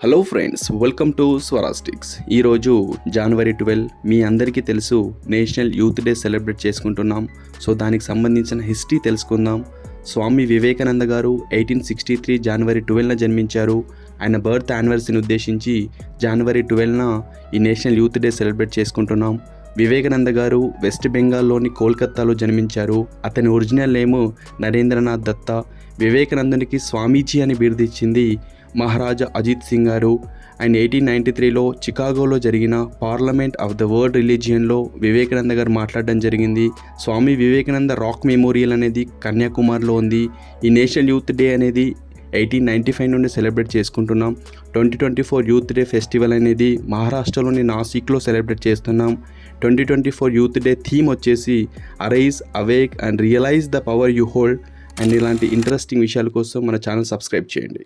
Hello friends, welcome to స్వరాస్టిక్స్. ఈరోజు జనవరి 12 మీ అందరికీ తెలుసు నేషనల్ యూత్ డే సెలబ్రేట్ చేసుకుంటున్నాం. సో దానికి సంబంధించిన హిస్టరీ తెలుసుకుందాం. స్వామి వివేకానంద గారు 1863 జనవరి 12న జన్మించారు. ఆయన బర్త్ యానివర్సరీని ఉద్దేశించి జనవరి 12న ఈ నేషనల్ యూత్ డే సెలబ్రేట్ చేసుకుంటున్నాం. వివేకానంద గారు వెస్ట్ బెంగాల్లోని కోల్కత్తాలో జన్మించారు. అతని ఒరిజినల్ నేమ్ నరేంద్రనాథ్ దత్తా. వివేకానందునికి స్వామీజీ అని బిరుదిచ్చింది మహారాజా అజిత్ సింగ్ గారు. అండ్ 1893లో చికాగోలో జరిగిన పార్లమెంట్ ఆఫ్ ద వరల్డ్ రిలీజియన్లో వివేకానంద గారు మాట్లాడడం జరిగింది. స్వామి వివేకానంద రాక్ మెమోరియల్ అనేది కన్యాకుమారిలో ఉంది. ఈ నేషనల్ యూత్ డే అనేది 1895 నుండి సెలబ్రేట్ చేసుకుంటున్నాం. 2024 యూత్ డే ఫెస్టివల్ అనేది మహారాష్ట్రలోని నాసిక్లో సెలబ్రేట్ చేస్తున్నాం. 2024 యూత్ డే థీమ్ వచ్చేసి arise, awake and realise the power you hold. And ఇలాంటి ఇంట్రెస్టింగ్ విషయాల కోసం మన ఛానల్ సబ్స్క్రైబ్ చేయండి.